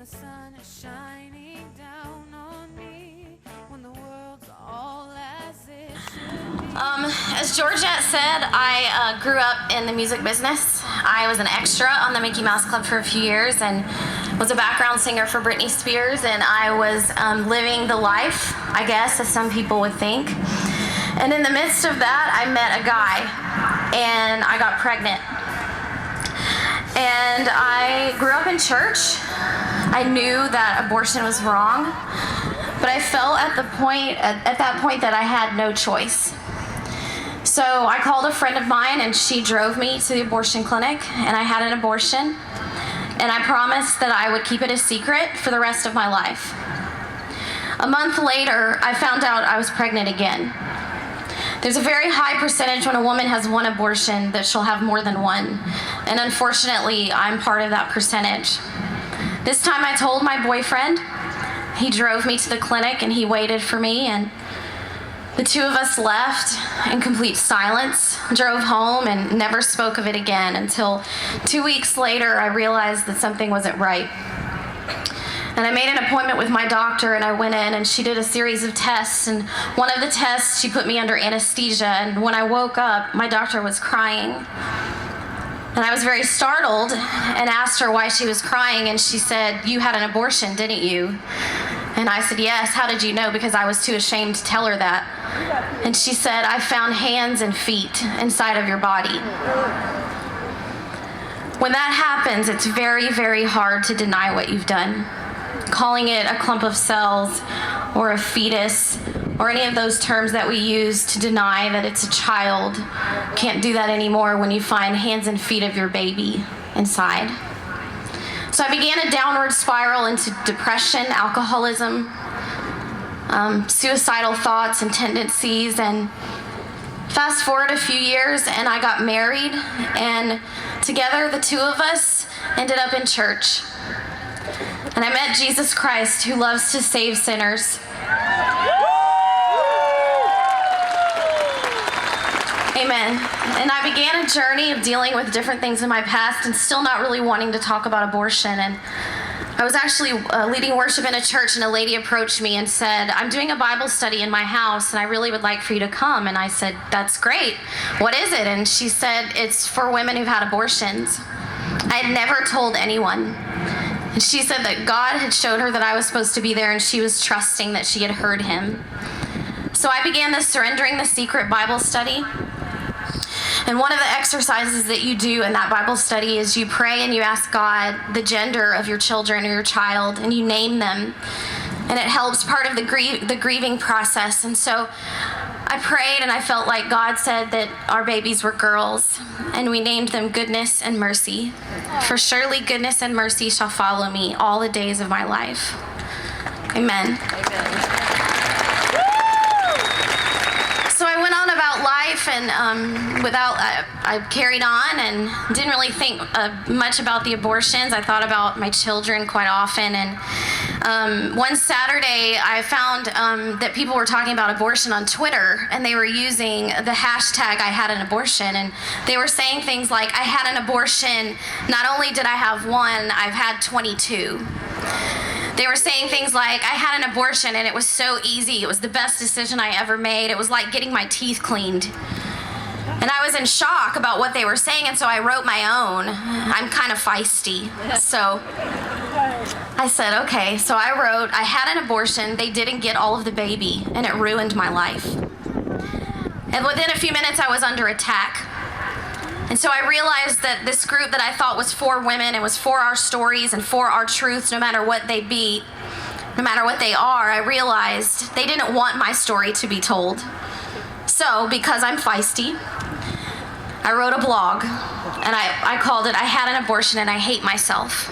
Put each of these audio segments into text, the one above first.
sun is shining down on me when the world's all as it should be. As Georgette said, I grew up in the music business. I was an extra on the Mickey Mouse Club for a few years and was a background singer for Britney Spears, and I was living the life, I guess, as some people would think. And in the midst of that, I met a guy, and I got pregnant. And I grew up in church. I knew that abortion was wrong, but I felt at that point that I had no choice. So I called a friend of mine, and she drove me to the abortion clinic, and I had an abortion, and I promised that I would keep it a secret for the rest of my life. A month later, I found out I was pregnant again. There's a very high percentage when a woman has one abortion that she'll have more than one. And unfortunately, I'm part of that percentage. This time I told my boyfriend. He drove me to the clinic and he waited for me, and the two of us left in complete silence, drove home, and never spoke of it again until 2 weeks later I realized that something wasn't right. And I made an appointment with my doctor, and I went in and she did a series of tests, and one of the tests she put me under anesthesia, and when I woke up my doctor was crying. And I was very startled and asked her why she was crying, and she said, "You had an abortion, didn't you?" And I said, "Yes." "How did you know?" Because I was too ashamed to tell her that. And she said, "I found hands and feet inside of your body." When that happens, it's very, very hard to deny what you've done. Calling it a clump of cells or a fetus or any of those terms that we use to deny that it's a child, can't do that anymore when you find hands and feet of your baby inside. So I began a downward spiral into depression, alcoholism, suicidal thoughts and tendencies, and fast forward a few years and I got married, and together the two of us ended up in church. And I met Jesus Christ, who loves to save sinners. Amen. And I began a journey of dealing with different things in my past and still not really wanting to talk about abortion. And I was actually leading worship in a church, and a lady approached me and said, "I'm doing a Bible study in my house and I really would like for you to come." And I said, "That's great. What is it?" And she said, "It's for women who've had abortions." I had never told anyone. And she said that God had showed her that I was supposed to be there, and she was trusting that she had heard him. So I began this Surrendering the Secret Bible study. And one of the exercises that you do in that Bible study is you pray and you ask God the gender of your children or your child, and you name them. And it helps part of the grieving process. And so I prayed, and I felt like God said that our babies were girls, and we named them Goodness and Mercy. For surely goodness and mercy shall follow me all the days of my life. Amen. So I went on about life, and I carried on and didn't really think much about the abortions. I thought about my children quite often, and one Saturday I found that people were talking about abortion on Twitter, and they were using the hashtag "I had an abortion," and they were saying things like, "I had an abortion, not only did I have one, I've had 22. They were saying things like, "I had an abortion and it was so easy. It was the best decision I ever made. It was like getting my teeth cleaned." And I was in shock about what they were saying, and so I wrote my own. I'm kind of feisty. So I said, okay. So I wrote, "I had an abortion. They didn't get all of the baby, and it ruined my life." And within a few minutes, I was under attack. And so I realized that this group that I thought was for women, and was for our stories and for our truths, no matter what they be, no matter what they are, I realized they didn't want my story to be told. So, because I'm feisty, I wrote a blog, and I called it, "I Had an Abortion and I Hate Myself."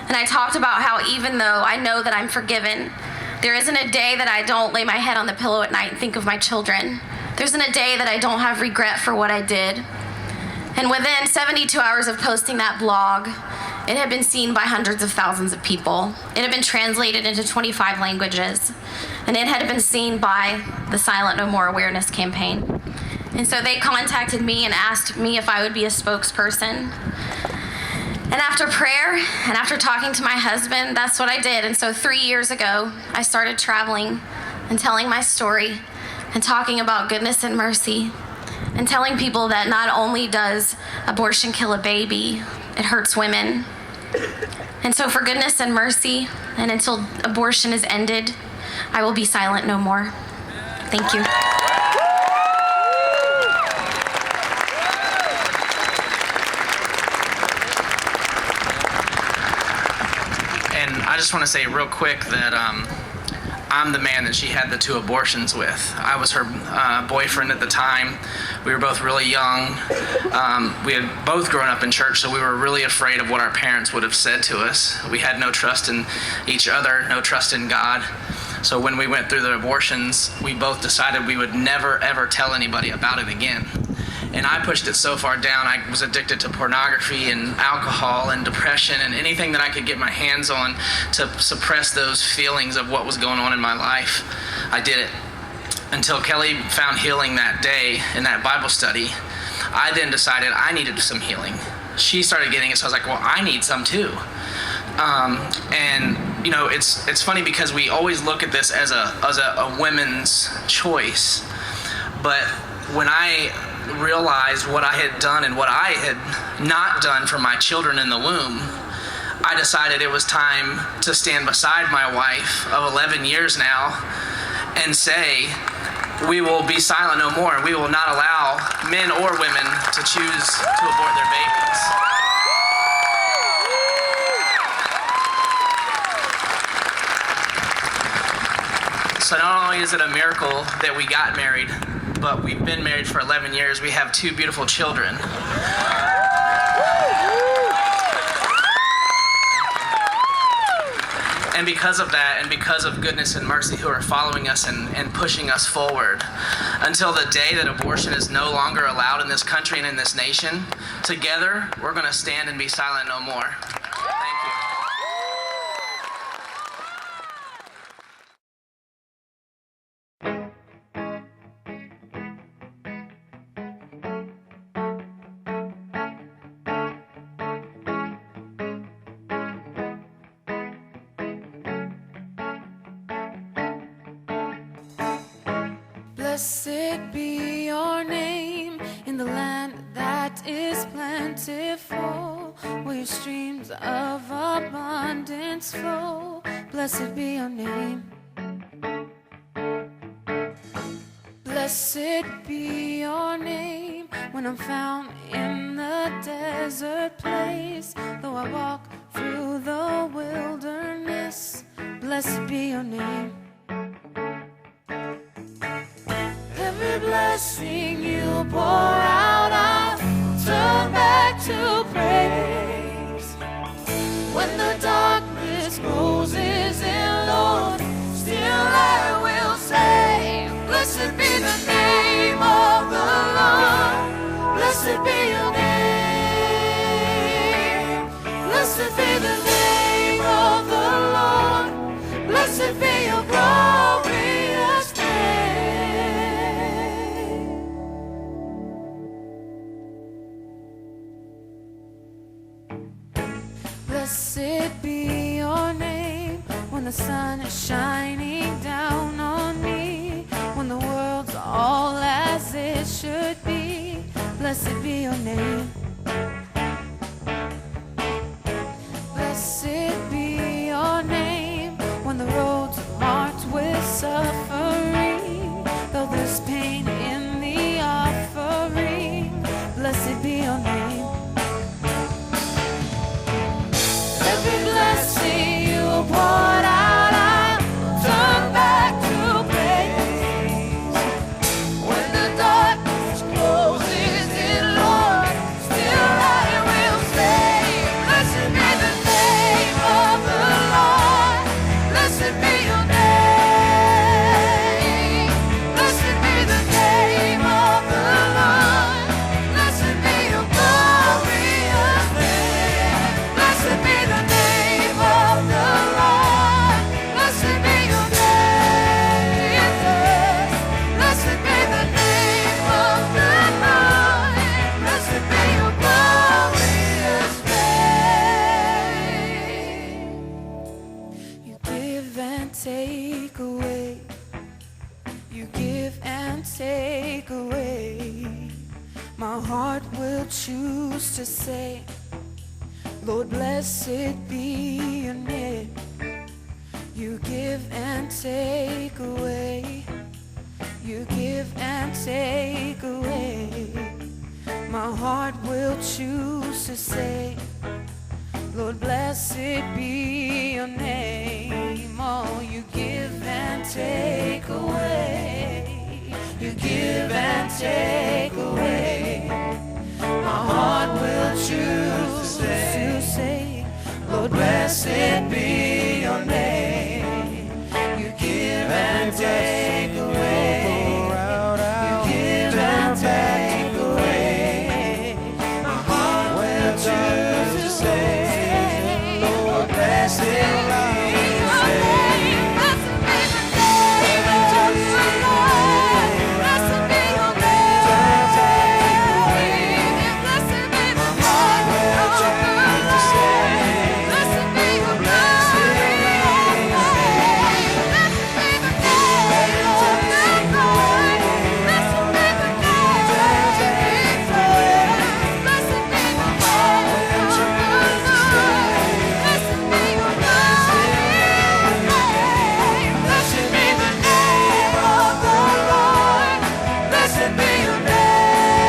And I talked about how even though I know that I'm forgiven, there isn't a day that I don't lay my head on the pillow at night and think of my children. There isn't a day that I don't have regret for what I did. And within 72 hours of posting that blog, it had been seen by hundreds of thousands of people. It had been translated into 25 languages. And it had been seen by the Silent No More Awareness campaign. And so they contacted me and asked me if I would be a spokesperson. And after prayer and after talking to my husband, that's what I did. And so 3 years ago, I started traveling and telling my story and talking about goodness and mercy and telling people that not only does abortion kill a baby, it hurts women. And so for goodness and mercy, and until abortion is ended, I will be silent no more. Thank you. And I just want to say real quick that I'm the man that she had the 2 abortions with. I was her boyfriend at the time. We were both really young. We had both grown up in church, so we were really afraid of what our parents would have said to us. We had no trust in each other, no trust in God. So when we went through the abortions, we both decided we would never, ever tell anybody about it again. And I pushed it so far down. I was addicted to pornography and alcohol and depression and anything that I could get my hands on to suppress those feelings of what was going on in my life. I did it until Kelly found healing that day in that Bible study. I then decided I needed some healing. She started getting it, so I was like, well, I need some too. And you know, it's funny because we always look at this as a women's choice, but when I realized what I had done and what I had not done for my children in the womb, I decided it was time to stand beside my wife of 11 years now and say, we will be silent no more, and we will not allow men or women to choose to abort their babies. So not only is it a miracle that we got married, but we've been married for 11 years. We have 2 beautiful children. And because of that, and because of goodness and mercy who are following us and pushing us forward, until the day that abortion is no longer allowed in this country and in this nation, together, we're going to stand and be silent no more. Thank you. Blessed be your name in the land that is plentiful, where your streams of abundance flow. Blessed be your name. Blessed be your name when I'm found in the desert place, though I walk through the wilderness. Blessed be your name. Every blessing you pour out, I'll turn back to praise. When the darkness closes in, Lord, still I will say, blessed be the name of the Lord. Blessed be your name. Blessed be the name of the Lord. Blessed be your glorious name. Blessed be your name when the sun is shining down on me, when the world's all as it should be. Blessed be your name. Blessed be your name when the roads are marked with suffering, though there's pain in the offering. Blessed be your name. Every blessing you poured out, I'll turn back to praise. When the darkness closes in, Lord, still I will say, blessed be the name of the Lord. Blessed be your name. Blessed be the give and take away. My heart will choose to say, Lord, blessed be your name. You give and take away. You give and take away. My heart will choose to say, Lord, blessed be your name. Oh, you give and take away. You give and take away. My heart will choose to say, Lord, blessed be